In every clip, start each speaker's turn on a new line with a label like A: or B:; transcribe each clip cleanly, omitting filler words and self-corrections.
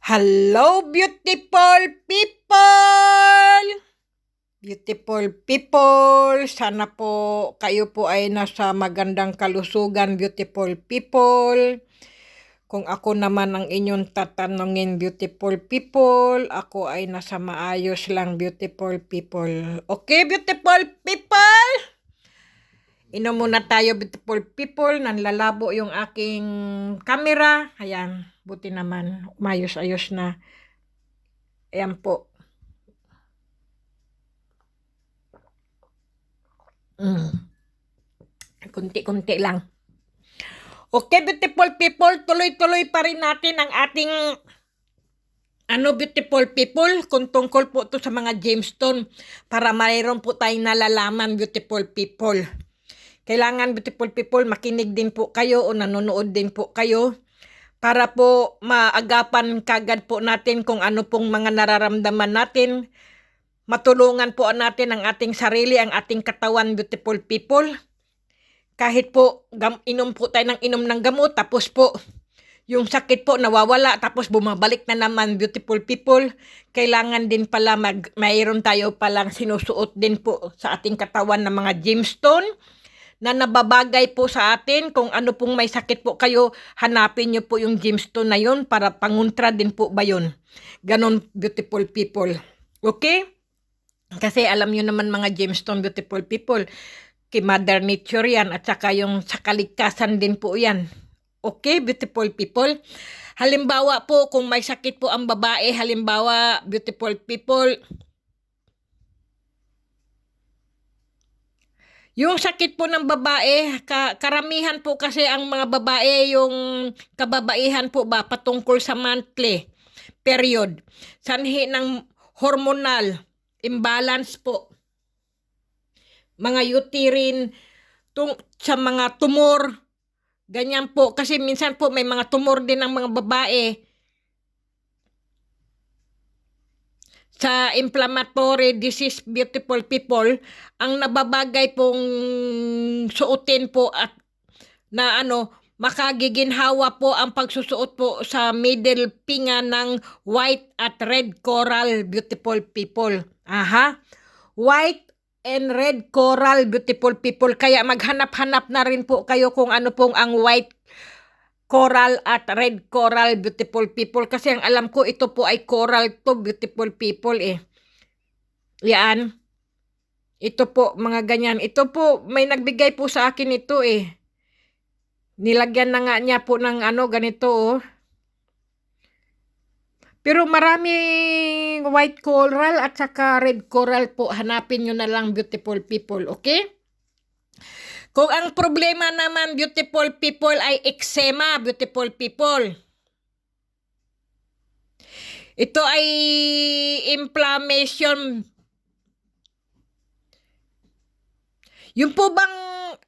A: Hello, beautiful people! Beautiful people, sana po kayo po ay nasa magandang kalusugan, beautiful people. Kung ako naman ang inyong tatanungin, beautiful people, ako ay nasa maayos lang, beautiful people. Okay, beautiful people? Inom muna tayo, beautiful people. Nanlalabo yung aking camera. Ayan, buti naman. Umayos-ayos na. Ayan po. Kunti-kunti lang. Okay, beautiful people. Tuloy-tuloy pa rin natin ang ating beautiful people. Kung tungkol po to sa mga gemstone para mayroon po tayong nalalaman, beautiful people. Kailangan, beautiful people, makinig din po kayo o nanonood din po kayo para po maagapan kagad po natin kung ano pong mga nararamdaman natin. Matulungan po natin ang ating sarili, ang ating katawan, beautiful people. Kahit po inom po tayo ng gamot, tapos po yung sakit po nawawala, tapos bumabalik na naman, beautiful people. Kailangan din pala mayroon tayo palang sinusuot din po sa ating katawan ng mga gemstone na nababagay po sa atin. Kung ano pong may sakit po kayo, hanapin nyo po yung gemstone na yun para pangontra din po ba yun. Ganon, beautiful people. Okay? Kasi alam nyo naman mga gemstone, beautiful people, kay Mother Nature yan at saka yung sa kaligtasan din po yan. Okay, beautiful people? Halimbawa po, kung may sakit po ang babae, halimbawa, beautiful people, yung sakit po ng babae, karamihan po kasi ang mga babae, yung kababaihan po ba, patungkol sa monthly period. Sanhi ng hormonal imbalance po. Mga uterine, sa mga tumor, ganyan po. Kasi minsan po may mga tumor din ng mga babae. Sa inflammatory disease, beautiful people, ang nababagay pong suotin po at na makagiginhawa po ang pagsusuot po sa middle pinga ng white at red coral, beautiful people. Aha, white and red coral, beautiful people. Kaya maghanap-hanap na rin po kayo kung ano pong ang white coral at red coral, beautiful people. Kasi ang alam ko, ito po ay coral to, beautiful people eh. Yan. Ito po, mga ganyan. Ito po, may nagbigay po sa akin ito eh. Nilagyan na nga niya po ng ganito oh. Pero maraming white coral at saka red coral po. Hanapin nyo na lang, beautiful people. Okay? Kung ang problema naman, beautiful people, ay eczema, beautiful people. Ito ay inflammation. Yung po bang,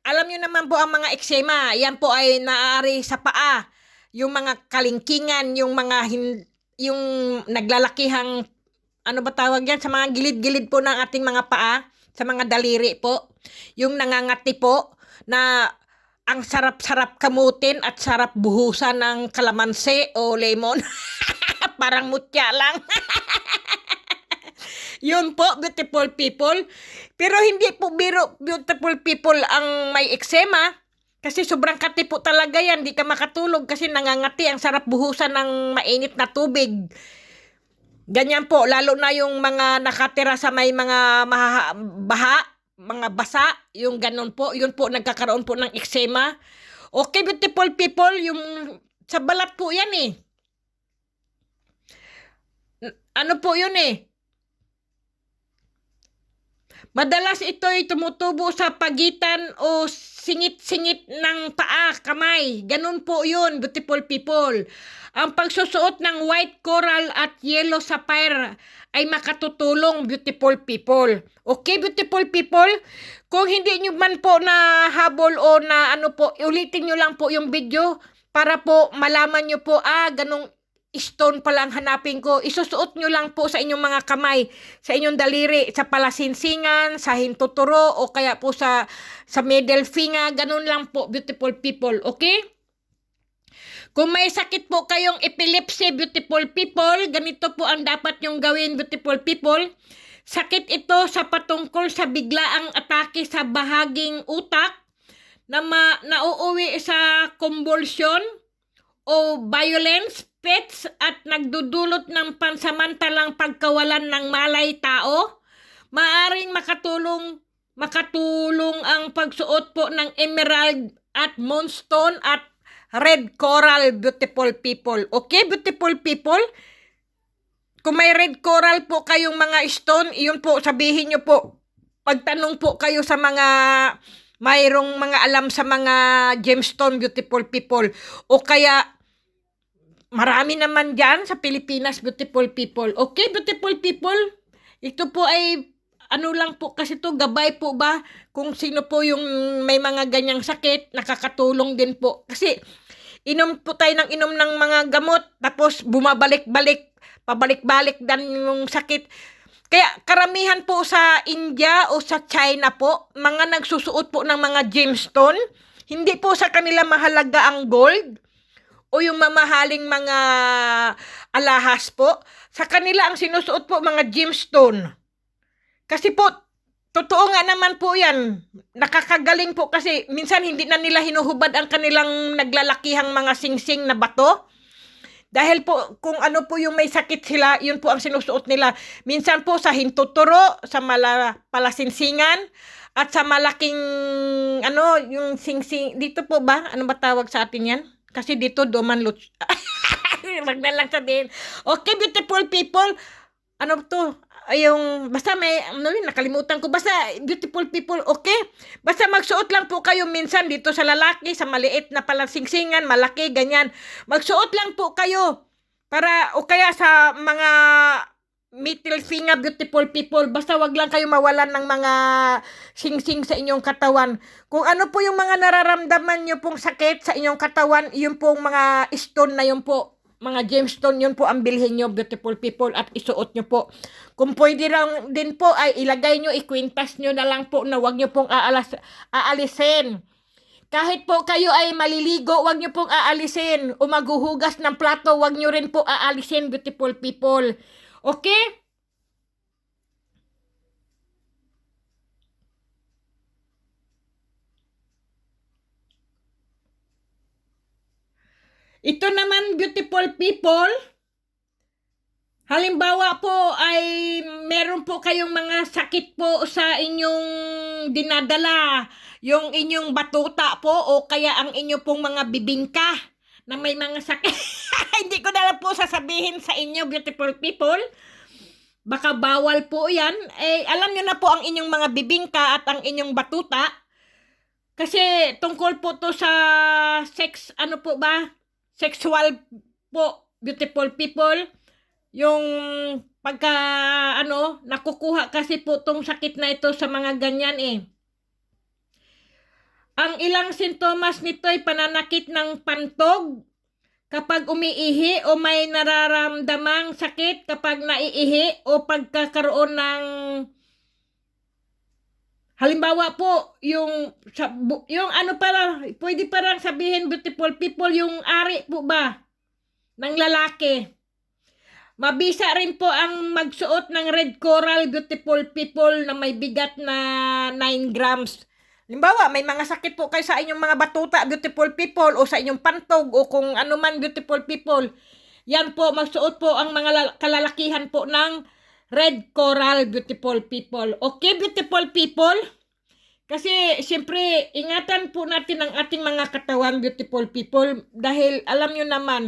A: alam nyo naman po ang mga eczema, yan po ay naaari sa paa. Yung mga kalingkingan, yung mga, yung naglalakihang, ano ba tawag yan, sa mga gilid-gilid po ng ating mga paa, sa mga daliri po. Yung nangangati po, na ang sarap-sarap kamutin at sarap buhusan ng kalamansi o lemon. Parang mutya lang. Yun po, beautiful people. Pero hindi po biro, beautiful people, ang may eczema. Kasi sobrang kati po talaga yan. Di ka makatulog kasi nangangati. Ang sarap buhusan ng mainit na tubig. Ganyan po, lalo na yung mga nakatira sa may mga baha, mga basa, yung ganun po, yun po, nagkakaroon po ng eczema. Okay, beautiful people, yung sa balat po yan eh. Ano po yun eh? Madalas ito ay tumutubo sa pagitan o singit-singit ng paa, kamay. Ganun po yun, beautiful people. Ang pagsusuot ng white coral at yellow sapphire ay makatutulong, beautiful people. Okay, beautiful people? Kung hindi nyo man po na habol o na ulitin nyo lang po yung video para po malaman nyo po, ganong stone palang hanapin ko. Isusuot nyo lang po sa inyong mga kamay, sa inyong daliri, sa palasinsingan, sa hintuturo, o kaya po sa middle finger. Ganun lang po, beautiful people. Okay? Kung may sakit po kayong epilepsy, beautiful people, ganito po ang dapat nyong gawin, beautiful people. Sakit ito sa patungkol sa biglaang atake sa bahaging utak na nauuwi sa convulsion o violence, fits at nagdudulot ng pansamantalang pagkawalan ng malay tao. Maaring makatulong ang pagsuot po ng emerald at moonstone at red coral, beautiful people. Okay, beautiful people? Kung may red coral po kayong mga stone, iyon po, sabihin nyo po. Pagtanong po kayo sa mayroong mga alam sa mga gemstone, beautiful people. O kaya, marami naman dyan sa Pilipinas, beautiful people. Okay, beautiful people? Ito po ay ano lang po kasi to, gabay po ba kung sino po yung may mga ganyang sakit, nakakatulong din po. Kasi inom po tayo ng inom ng mga gamot, tapos bumabalik-balik, pabalik-balik dan yung sakit. Kaya karamihan po sa India o sa China po, mga nagsusuot po ng mga gemstone, hindi po sa kanila mahalaga ang gold o yung mamahaling mga alahas po. Sa kanila ang sinusuot po mga gemstone. Kasi po, totoo nga naman po yan. Nakakagaling po kasi minsan hindi na nila hinuhubad ang kanilang naglalakihang mga singsing na bato. Dahil po, kung ano po yung may sakit sila, yun po ang sinusuot nila. Minsan po sa hintuturo, sa palasinsingan, at sa malaking, yung singsing, dito po ba? Ano ba tawag sa atin yan? Kasi dito, doman luch. Wag na lang sabihin. Okay, beautiful people. Ano to? Yung basta may nakalimutan ko, basta beautiful people, okay, basta magsuot lang po kayo minsan dito sa lalaki, sa maliit na palansingsingan, malaki, ganyan, magsuot lang po kayo para, o kaya sa mga middle finger, beautiful people, basta wag lang kayo mawalan ng mga singsing sa inyong katawan. Kung ano po yung mga nararamdaman nyo pong sakit sa inyong katawan, yun pong mga stone na yun po, mga gemstone, yun po ang bilhin nyo, beautiful people, at isuot nyo po. Kung pwede lang din po ay ilagay nyo, ikwintas nyo na lang po na wag nyo pong aalisin. Kahit po kayo ay maliligo, wag nyo pong aalisin. O maghuhugas ng plato, wag nyo rin po aalisin, beautiful people. Okay? Ito naman, beautiful people, halimbawa po ay meron po kayong mga sakit po sa inyong dinadala, yung inyong batuta po o kaya ang inyo pong mga bibingka na may mga sakit. Hindi ko na lang po sasabihin sa inyo, beautiful people. Baka bawal po yan. Alam nyo na po ang inyong mga bibingka at ang inyong batuta. Kasi tungkol po to sa sex, sexual po, beautiful people. Yung pagka, nakukuha kasi po tong sakit na ito sa mga ganyan Ang ilang sintomas nito ay pananakit ng pantog kapag umiihi o may nararamdamang sakit kapag naiihi o pagkakaroon ng, halimbawa po, pwede parang sabihin, beautiful people, yung ari po ba ng lalaki. Mabisa rin po ang magsuot ng red coral, beautiful people, na may bigat na 9 grams. Halimbawa, may mga sakit po kayo sa inyong mga batuta, beautiful people, o sa inyong pantog, o kung ano man, beautiful people. Yan po, magsuot po ang mga kalalakihan po ng red coral, beautiful people. Okay, beautiful people? Kasi, siyempre, ingatan po natin ang ating mga katawan, beautiful people, dahil alam nyo naman,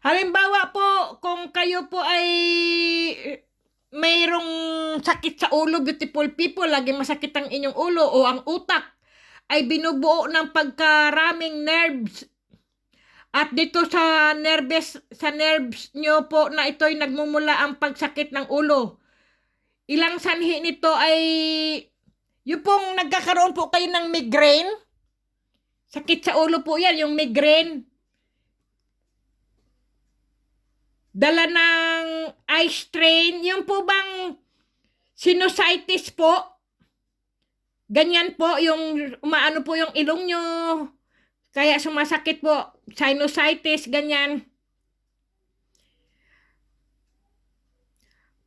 A: halimbawa po, kung kayo po ay mayroong sakit sa ulo, beautiful people, lagi masakit ang inyong ulo o ang utak ay binubuo ng pagkaraming nerves. At dito sa nerves nyo po na ito'y nagmumula ang pagsakit ng ulo. Ilang sanhi nito ay yung pong nagkakaroon po kayo ng migraine. Sakit sa ulo po yan, yung migraine. Dala ng eye strain, yung po bang sinusitis po, ganyan po, yung umaano po yung ilong nyo, kaya sumasakit po, sinusitis, ganyan.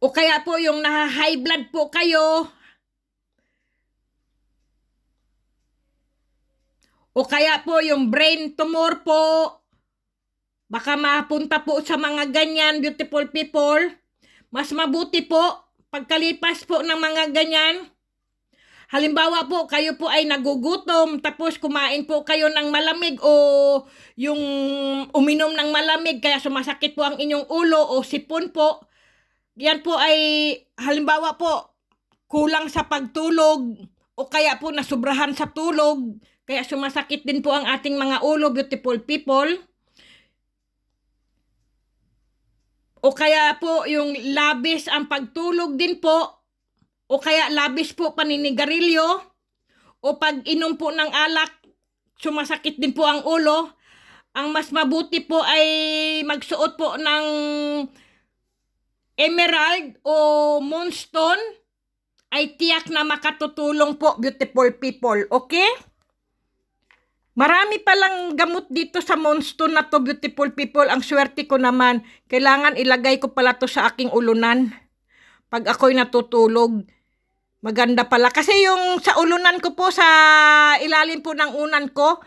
A: O kaya po yung high blood po kayo, o kaya po yung brain tumor po, baka mapunta po sa mga ganyan, beautiful people. Mas mabuti po, pagkalipas po ng mga ganyan, halimbawa po, kayo po ay nagugutom, tapos kumain po kayo ng malamig o yung uminom ng malamig, kaya sumasakit po ang inyong ulo o sipon po. Yan po ay, halimbawa po, kulang sa pagtulog o kaya po nasubrahan sa tulog, kaya sumasakit din po ang ating mga ulo, beautiful people. O kaya po yung labis ang pagtulog din po, o kaya labis po paninigarilyo, o pag inom po ng alak, sumasakit din po ang ulo. Ang mas mabuti po ay magsuot po ng emerald o moonstone, ay tiyak na makatutulong po, beautiful people. Okay? Marami palang gamot dito sa moonstone na to, beautiful people. Ang swerte ko naman, kailangan ilagay ko pala to sa aking ulunan pag ako'y natutulog. Maganda pala. Kasi yung sa ulunan ko po, sa ilalim po ng unan ko,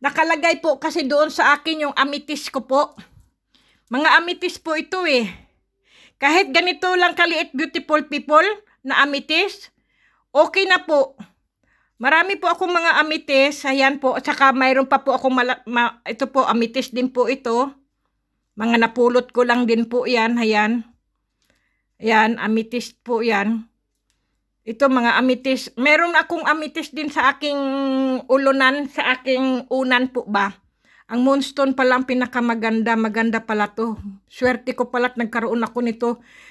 A: nakalagay po kasi doon sa akin yung amethyst ko po. Mga amethyst po ito eh. Kahit ganito lang kaliit, beautiful people, na amethyst, okay na po. Marami po akong mga amethyst, ayan po, at saka mayroon pa po akong, ito po, amethyst din po ito. Mga napulot ko lang din po yan, ayan. Ayan, amethyst po yan. Ito mga amethyst. Meron akong amethyst din sa aking ulunan, sa aking unan po ba. Ang moonstone pala ang pinakamaganda. Maganda pala to. Swerte ko pala't nagkaroon ako nito.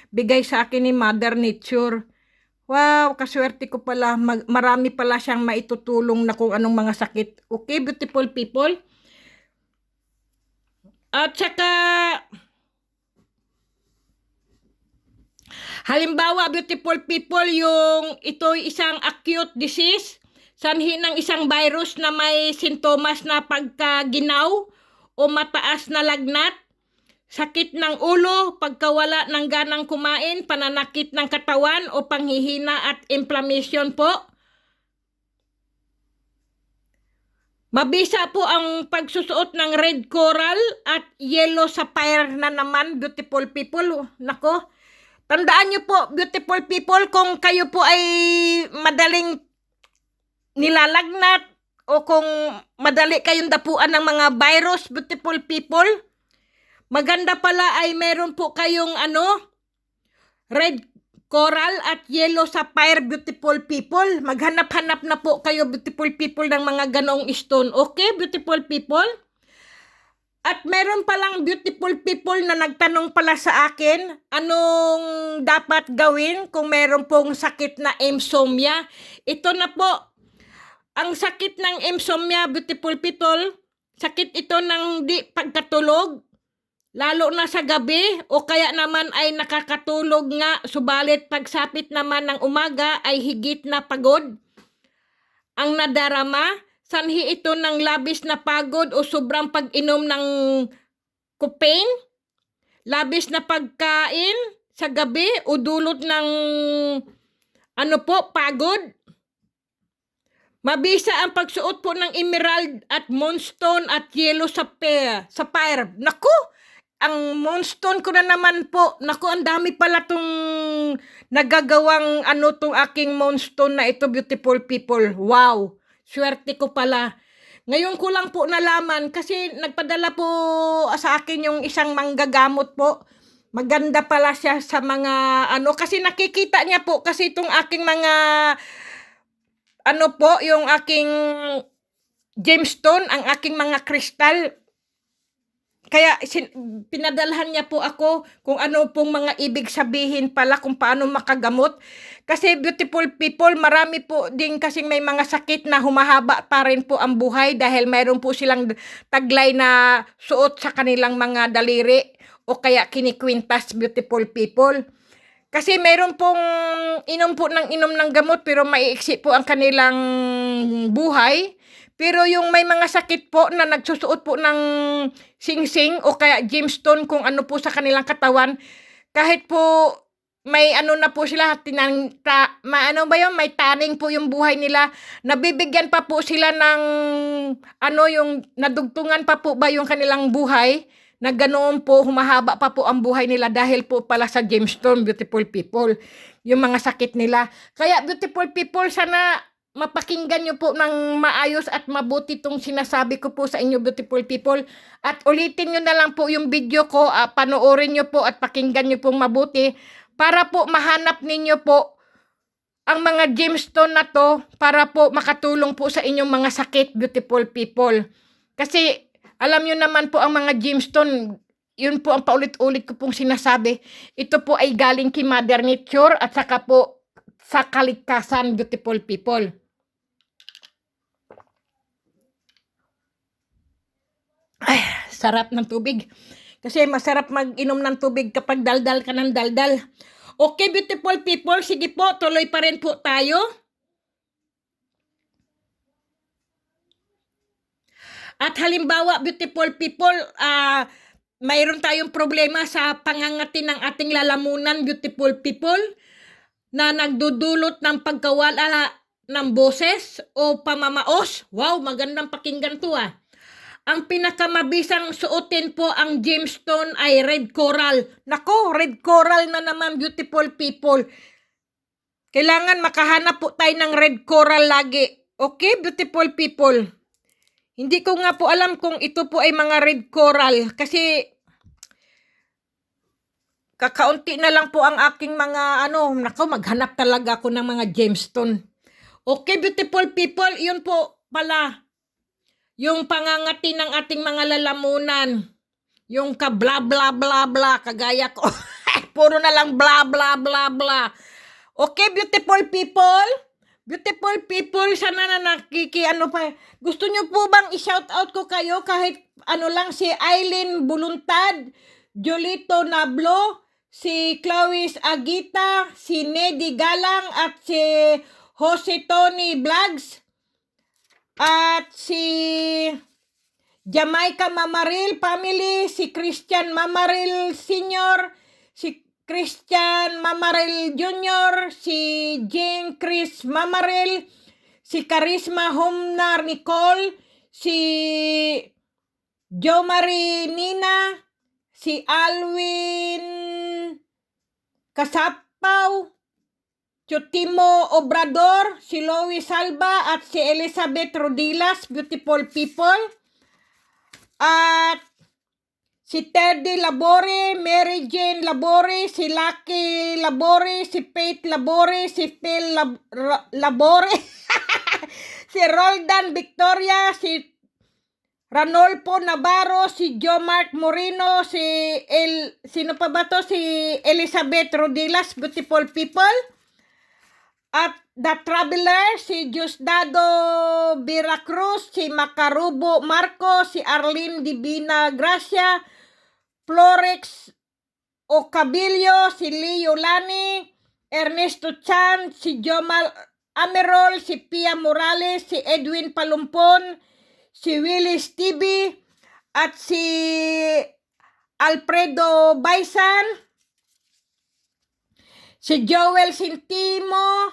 A: Bigay sa akin ni Mother Nature. Wow, kaswerte ko pala. Marami pala siyang maitutulong na kung anong mga sakit. Okay, beautiful people? At saka, halimbawa, beautiful people, yung ito'y isang acute disease, sanhi ng isang virus na may sintomas na pagkaginaw o mataas na lagnat, sakit ng ulo, pagkawala ng ganang kumain, pananakit ng katawan o panghihina at inflammation po. Mabisa po ang pagsusuot ng red coral at yellow sapphire na naman, beautiful people. Nako, tandaan nyo po, beautiful people, kung kayo po ay madaling nilalagnat o kung madali kayong dapuan ng mga virus, beautiful people, maganda pala ay meron po kayong red coral at yellow sapphire, beautiful people. Maghanap-hanap na po kayo, beautiful people, ng mga ganong stone. Okay, beautiful people? At meron palang beautiful people na nagtanong pala sa akin, anong dapat gawin kung meron pong sakit na insomnia. Ito na po, ang sakit ng insomnia, beautiful people, sakit ito ng di pagkatulog, lalo na sa gabi, o kaya naman ay nakakatulog nga, subalit pagsapit naman ng umaga ay higit na pagod ang nadarama. Sanhi ito ng labis na pagod o sobrang pag-inom ng caffeine, labis na pagkain sa gabi o dulot ng pagod. Mabisa ang pagsuot po ng emerald at moonstone at yellow sapphire. Naku, ang moonstone ko na naman po. Naku, ang dami pala tong nagagawang tong aking moonstone na ito, beautiful people. Wow, swerte ko pala. Ngayon ko lang po nalaman kasi nagpadala po sa akin yung isang manggagamot po. Maganda pala siya sa mga kasi nakikita niya po kasi itong aking mga yung aking gemstone, ang aking mga kristal. Kaya pinadalhan niya po ako kung ano pong mga ibig sabihin pala kung paano makagamot. Kasi beautiful people, marami po din kasing may mga sakit na humahaba pa rin po ang buhay dahil mayroon po silang taglay na suot sa kanilang mga daliri o kaya kinikwintas, beautiful people. Kasi mayroon pong inom ng gamot pero maiiksi po ang kanilang buhay. Pero yung may mga sakit po na nagsusuot po ng singsing o kaya gemstone kung ano po sa kanilang katawan, kahit po may ano na po sila, ano ba yun, may taning po yung buhay nila, nabibigyan pa po sila ng, ano yung, nadugtungan pa po ba yung kanilang buhay, na ganoon po, humahaba pa po ang buhay nila dahil po pala sa gemstone, beautiful people, yung mga sakit nila. Kaya beautiful people, sana mapakinggan nyo po ng maayos at mabuti itong sinasabi ko po sa inyo, beautiful people. At ulitin nyo na lang po yung video ko, panoorin nyo po at pakinggan nyo pong mabuti para po mahanap ninyo po ang mga gemstone na to para po makatulong po sa inyong mga sakit, beautiful people. Kasi alam nyo naman po ang mga gemstone, yun po ang paulit-ulit ko pong sinasabi. Ito po ay galing kay Mother Nature at saka po sa kaligtasan, beautiful people. Ay, sarap ng tubig. Kasi masarap mag-inom ng tubig kapag daldal ka ng daldal. Okay, beautiful people, sige po, tuloy pa rin po tayo. At halimbawa, beautiful people, mayroon tayong problema sa pangangati ng ating lalamunan, beautiful people, na nagdudulot ng pagkawala ng boses o pamamaos. Wow, magandang pakinggan to Ang pinakamabisang suotin po ang gemstone ay red coral. Nako, red coral na naman, beautiful people. Kailangan makahanap po tayo ng red coral lagi. Okay, beautiful people. Hindi ko nga po alam kung ito po ay mga red coral kasi kakaunti na lang po ang aking mga nako, maghanap talaga ako ng mga gemstone. Okay, beautiful people, yun po pala. Yung pangangati ng ating mga lalamunan, yung ka bla bla bla bla, kagaya ko, puro na lang bla bla bla bla. Okay, beautiful people, sana na gusto nyo po bang i-shout out ko kayo kahit lang si Aileen Buluntad, Jolito Nablo, si Clauis Agita, si Nedy Galang at si Jose Tony Vlogs, at si Jamaica Mamaril family, si Christian Mamaril Sr., si Christian Mamaril Jr., si Jane Chris Mamaril, si Charisma Homnar Nicole, si Jo Marie Nina, si Alwin Kasapaw, Chutimo Obrador, si Lois Salva at si Elizabeth Rodilas, beautiful people. At si Teddy Labore, Mary Jane Labore, si Lucky Labore, si Faith Labore, si Phil Labore, si Roldan Victoria, si Ranolfo Navarro, si Joe Mark Moreno, sino pa ba to? Si Elizabeth Rodilas, beautiful people. At The Traveler, si Diosdado Veracruz, si Macarubo Marco, si Arlene Divina Gracia, Florex Ocabillo, si Leo Lani, Ernesto Chan, si Jomal Amerol, si Pia Morales, si Edwin Palumpon, si Willis TV, at si Alfredo Baisan, si Joel Sintimo,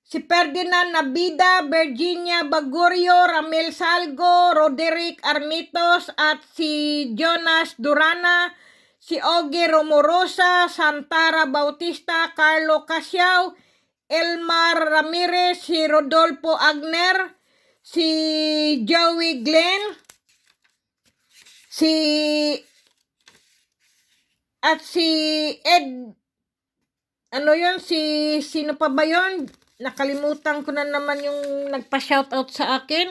A: si Ferdinand Nabida, Virginia Bagurio, Ramel Salgo, Roderick Armitos, at si Jonas Durana, si Ogie Romorosa, Santara Bautista, Carlo Casiao, Elmar Ramirez, si Rodolfo Agner, si Joey Glenn, at si Ed, sino pa ba yun? Nakalimutan ko na naman yung nagpa-shoutout sa akin.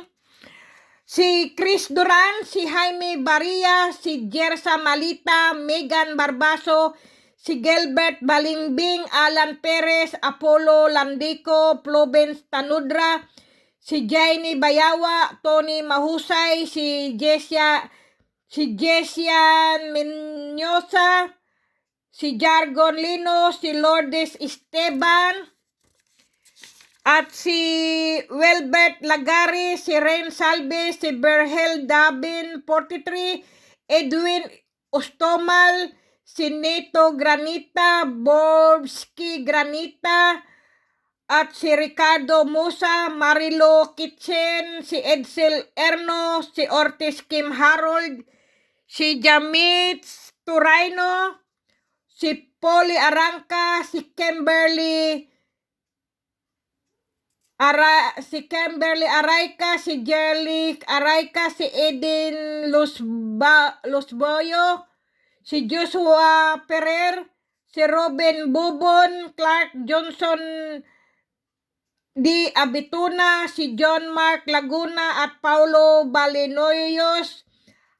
A: Si Chris Duran, si Jaime Baria, si Jersa Malita, Megan Barbaso, si Gilbert Balingbing, Alan Perez, Apollo Landico, Plovens Tanudra, si Jaini Bayawa, Tony Mahusay, si Jessian Menyosa, si Jargon Lino, si Lourdes Esteban, At si Welbert Lagari, si Ren Salve, si Berhel Dabin 43, Edwin Ostomal, si Neto Granita, Bobski Granita, at si Ricardo Musa, Marilo Kitchen, si Edsel Erno, si Ortiz Kim Harold, si Jamit Turaino, si Polly Arangka, si Kimberly Arayka, si Jerly Arayka, si Eden Losboyo, si Joshua Ferrer, si Robin Bubon, Clark Johnson Di Abituna, si John Mark Laguna at Paulo Balenoyos,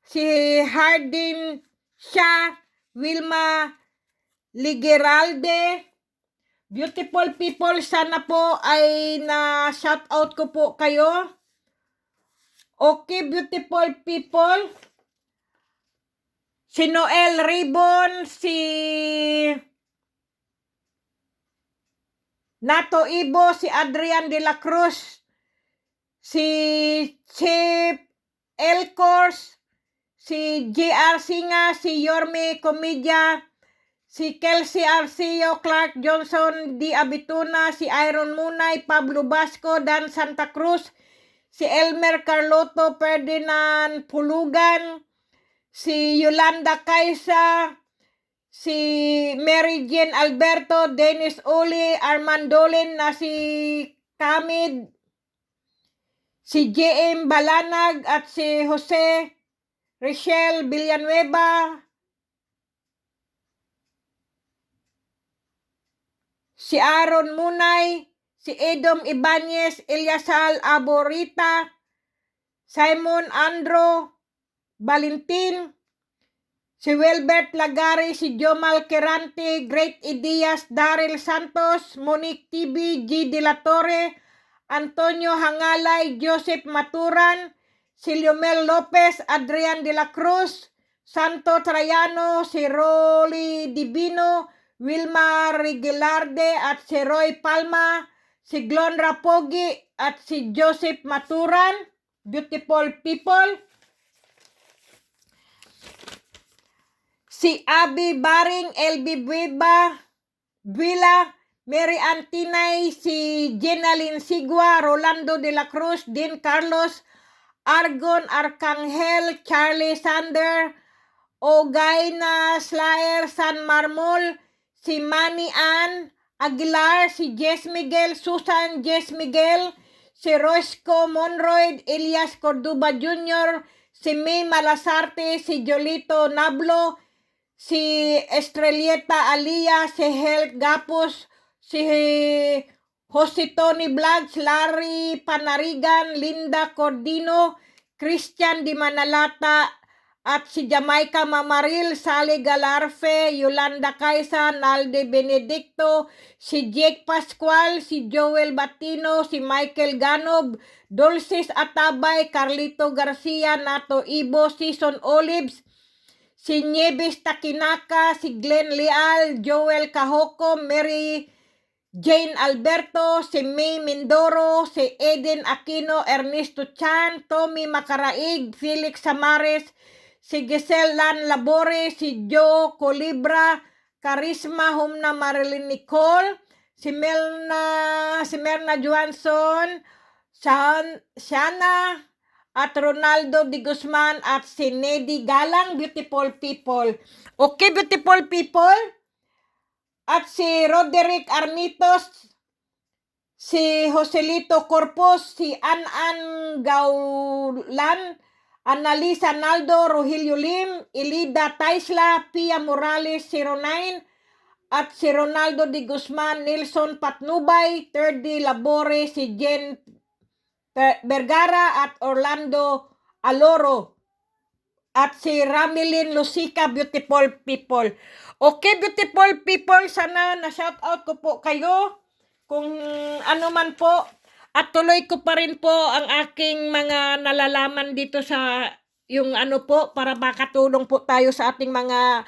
A: si Hardin Shah, Wilma Ligeralde. Beautiful people, sana po ay na-shout out ko po kayo. Okay, beautiful people. Si Noel Ribbon, si Nato Ibo, si Adrian de la Cruz, si Chip Elcors, si JR Singa, si Yorme Comedia, si Kelsey Arceo, Clark Johnson, Di Abituna, si Iron Munay, Pablo Basco, Dan Santa Cruz, si Elmer Carloto, Ferdinand Pulugan, si Yolanda Kaisa, si Mary Jane Alberto, Dennis Uli, Armandolin na si Kamid, si JM Balanag at si Jose Richelle Villanueva, si Aaron Munay, si Edom Ibanez, Eliasal Aborita, Simon Andro Valentin, si Wilbert Lagari, si Jomal Kerante, Great Ideas, Daryl Santos, Monique TV, G. De La Torre, Antonio Hangalay, Joseph Maturan, si Liomel Lopez, Adrian de la Cruz, Santo Traiano, si Rolly Divino, Wilma Regelarde at si Roy Palma, si Glon Rapogi at si Joseph Maturan. Beautiful people. Si Abby Baring, LB Buila, Mary Antinay, si Jenalyn Sigua, Rolando de la Cruz, Dean Carlos, Argon Arcangel, Charlie Sander, Ogaina Slayer San Marmol, si Manny Ann Aguilar, si Jess Miguel, Susan Jess Miguel, si Rosco Monroy, Elias Corduba Jr., si May Malasarte, si Jolito Nablo, si Estrelieta Alia, si Health Gapos, si Jose Tony Vlogs, Larry Panarigan, Linda Cordino, Christian Di Manalata, at si Jamaica Mamaril, Sally Galarfe, Yolanda Kaisa, Nalde Benedicto, si Jake Pascual, si Joel Batino, si Michael Ganob, Dulces Atabay, Carlito Garcia, Nato Ibo, Season Olives, si Nieves Takinaka, si Glenn Leal, Joel Kahoko, Mary Jane Alberto, si May Mindoro, si Eden Aquino, Ernesto Chan, Tommy Macaraig, Felix Samares, si Giselle Lan Labore, si Joe Colibra, Karisma Humna Marilyn Nicole, si Merna Johansson, Shana, at Ronaldo Di Guzman, at si Nedy Galang. Beautiful people. Okay, beautiful people. At si Roderick Armitos, si Joselito Corpus, si An Gaulan, Annalisa Naldo, Rogelio Lim, Elida Taisla, Pia Morales 09, at si Ronaldo Di Guzman, Nelson Patnubay, Terdy Labore, si Jen Vergara at Orlando Aloro, at si Ramilin Lusica. Beautiful people. Okay, beautiful people, sana na-shout out ko po kayo kung ano man po. At tuloy ko pa rin po ang aking mga nalalaman dito sa yung ano po para makatulong po tayo sa ating mga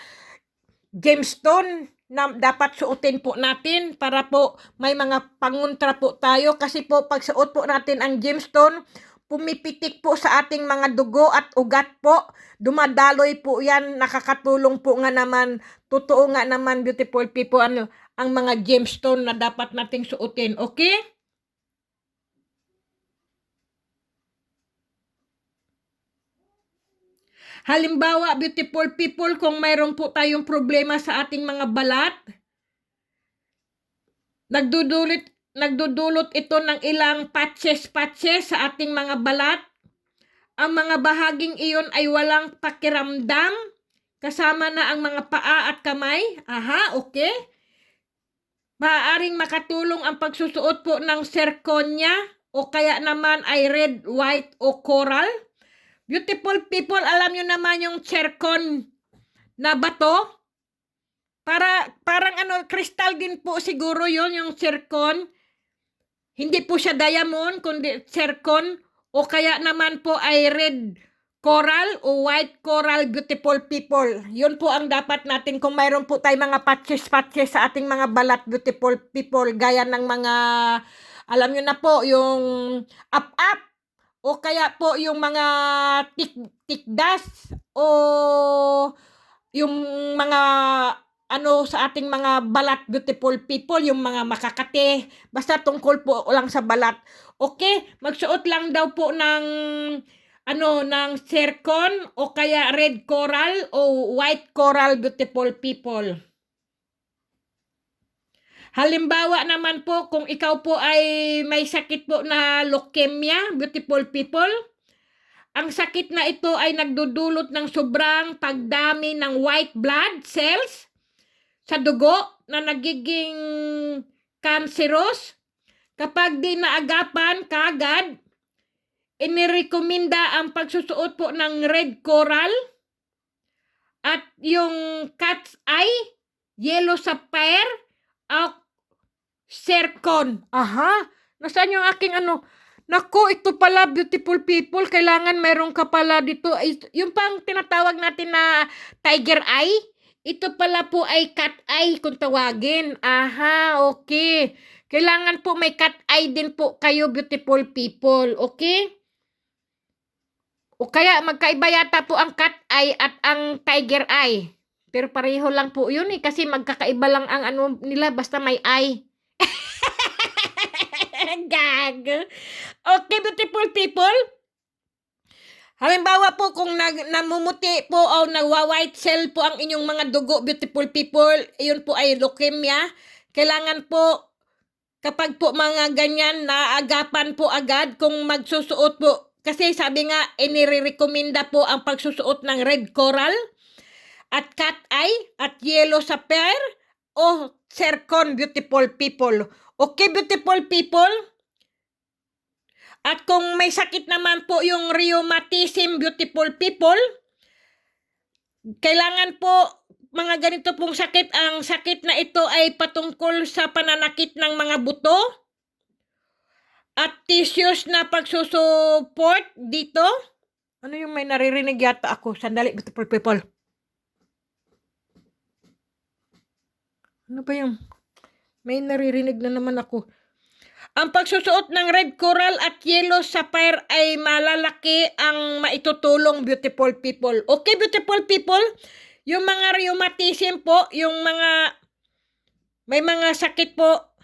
A: gemstone. na dapat suotin po natin para po may mga pangontra po tayo kasi po pag suot po natin ang gemstone, pumipitik po sa ating mga dugo at ugat po. Dumadaloy po yan, nakakatulong po nga naman, totoo nga naman beautiful people, ang mga gemstone na dapat nating suotin, okay? Halimbawa, beautiful people, kung mayroon po tayong problema sa ating mga balat, nagdudulot ito ng ilang patches sa ating mga balat. Ang mga bahaging iyon ay walang pakiramdam, kasama na ang mga paa at kamay. Aha, okay. Maaaring makatulong ang pagsusuot po ng zirconia o kaya naman ay red, white o coral. Beautiful people, alam nyo naman yung zircon na bato? Parang crystal din po siguro yon yung zircon. Hindi po siya diamond, kundi zircon. O kaya naman po ay red coral o white coral, beautiful people. Yun po ang dapat natin kung mayroon po tayo mga patches sa ating mga balat, beautiful people. Gaya ng mga, alam nyo na po, yung up-up. O kaya po yung mga tikdas o yung mga sa ating mga balat, beautiful people, yung mga makakate, basta tungkol po lang sa balat. Okay, magsuot lang daw po ng ng zircon o kaya red coral o white coral, beautiful people. Halimbawa naman po, kung ikaw po ay may sakit po na leukemia, beautiful people, ang sakit na ito ay nagdudulot ng sobrang pagdami ng white blood cells sa dugo na nagiging cancerous. Kapag di naagapan kaagad, inirekomenda ang pagsusuot po ng red coral at yung cat's eye, yellow sapphire, o zircon. Aha, nasaan yung aking Naku, ito pala, beautiful people, kailangan meron ka pala dito. Yung pang tinatawag natin na tiger eye, ito pala po ay cat eye kung tawagin. Aha, okay. Kailangan po may cat eye din po kayo, beautiful people, okay? O kaya magkaiba yata po ang cat eye at ang tiger eye. Pero pareho lang po yun kasi magkakaiba lang ang nila basta may eye. Gag. Okay, beautiful people. Halimbawa po kung namumuti po o nagwa-white cell po ang inyong mga dugo, beautiful people, iyon po ay leukemia. Kailangan po kapag po mga ganyan naagapan po agad kung magsusuot po. Kasi sabi nga, inirekomenda po ang pagsusuot ng red coral at cat eye at yellow sapphire o zircon, beautiful people. Okay, beautiful people? At kung may sakit naman po yung rheumatism, beautiful people, kailangan po mga ganito pong sakit, ang sakit na ito ay patungkol sa pananakit ng mga buto at tissues na pagsusupport dito. Ano yung may naririnig yata ako? Sandali, beautiful people. Ano ba yung may naririnig na naman ako? Ang pagsusuot ng red coral at yellow sapphire ay malalaki ang maitutulong, beautiful people. Okay, beautiful people? Yung mga rheumatism po, yung may mga sakit po,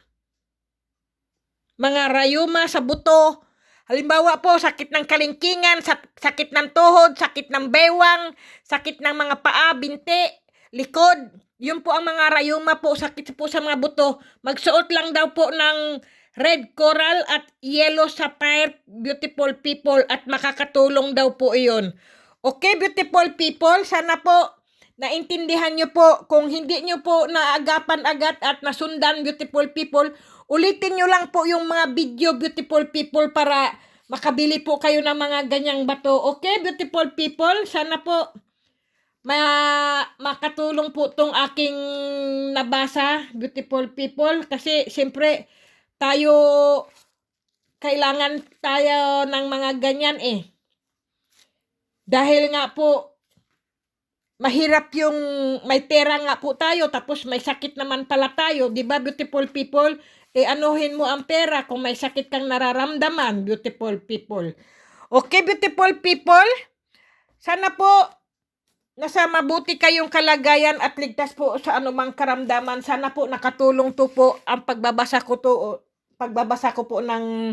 A: mga rayuma sa buto. Halimbawa po, sakit ng kalingkingan, sakit ng tuhod, sakit ng bewang, sakit ng mga paa, binti, likod. Yun po ang mga rayuma po, sakit po sa mga buto. Magsuot lang daw po ng red coral at yellow sapphire, beautiful people, at makakatulong daw po iyon. Okay, beautiful people, sana po naintindihan nyo po. Kung hindi nyo po naagapan agad at nasundan, beautiful people, ulitin nyo lang po yung mga video, beautiful people, para makabili po kayo ng mga ganyang bato. Okay, beautiful people, sana po makatulong po tong aking nabasa, beautiful people, kasi siyempre kailangan tayo ng mga ganyan Dahil nga po, mahirap yung may pera nga po tayo tapos may sakit naman pala tayo, 'di ba beautiful people? Anuhin mo ang pera kung may sakit kang nararamdaman, beautiful people. Okay, beautiful people? Sana po nasa mabuti kayong kalagayan at ligtas po sa anumang karamdaman. Sana po nakatulong to po ang pagbabasa ko po ng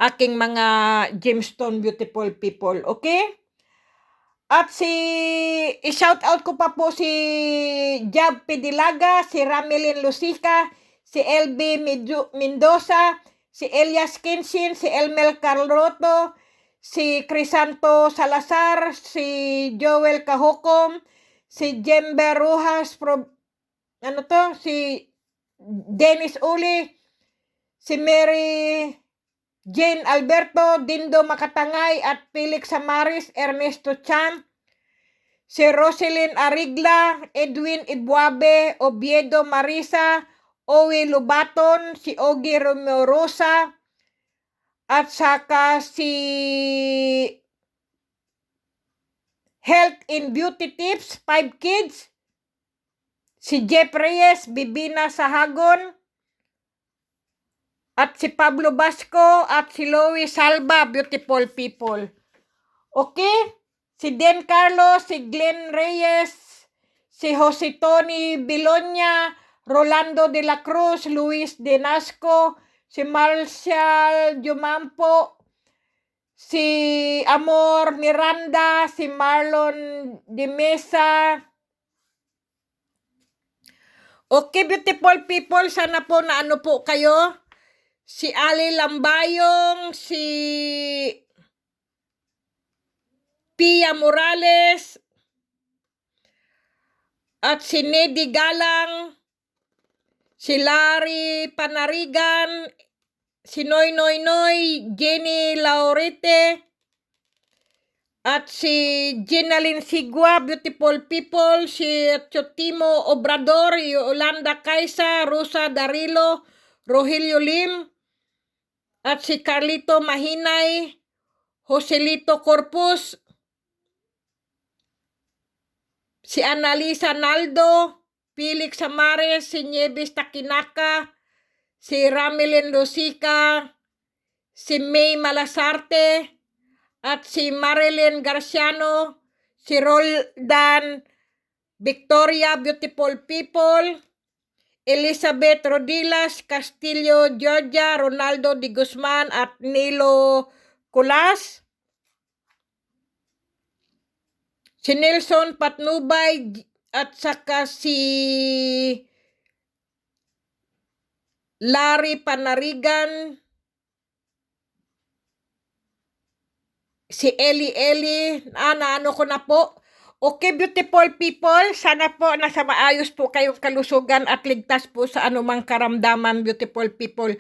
A: aking mga gemstone, beautiful people. Okay? At i-shout out ko pa po si Jab Pedilaga, si Ramelin Lusica, si LB Mendoza, si Elias Kinsin, si Elmel Carloto, si Crisanto Salazar, si Joel Cahokom, si Jember Rojas, si Dennis Uli, si Mary Jane Alberto, Dindo Makatangay at Felix Samaris, Ernesto Chan, si Roselyn Arigla, Edwin Ibuabe, Oviedo Marisa, Owi Lubaton, si Ogie Romeo Rosa, at saka si Health and Beauty Tips, 5 Kids, si Jeff Reyes, Bibina Sahagon, at si Pablo Basco, at si Louie Salva, beautiful people. Okay? Si Den Carlos, si Glenn Reyes, si Jose Tony Bilonya, Rolando de la Cruz, Luis Denasco, si Marshall Jumampo, si Amor Miranda, si Marlon de Mesa. Okay, beautiful people, sana po na ano po kayo. Si Ali Lambayong, si Pia Morales, at si Nedy Galang, si Larry Panarigan, si Noy Noy Noy, Jenny Laurite, at si Ginaline Sigua, beautiful people, si Chotimo Obrador, Yolanda Kaisa, Rosa Darilo, Rogelio Lim, at si Carlito Mahinay, Joselito Corpus, si Annalisa Naldo, Felix Samares, si Nieves Takinaka, si Ramelin Lusica, si May Malasarte, at si Marilyn Garciano, si Roldan Victoria, beautiful people, Elizabeth Rodilas, Castillo Georgia, Ronaldo de Guzman, at Nilo Kulas, si Nelson Patnubay, at saka si Larry Panarigan, si Eli, naano ko na po. Okay, beautiful people, sana po nasa maayos po kayong kalusugan at ligtas po sa anumang karamdaman, beautiful people.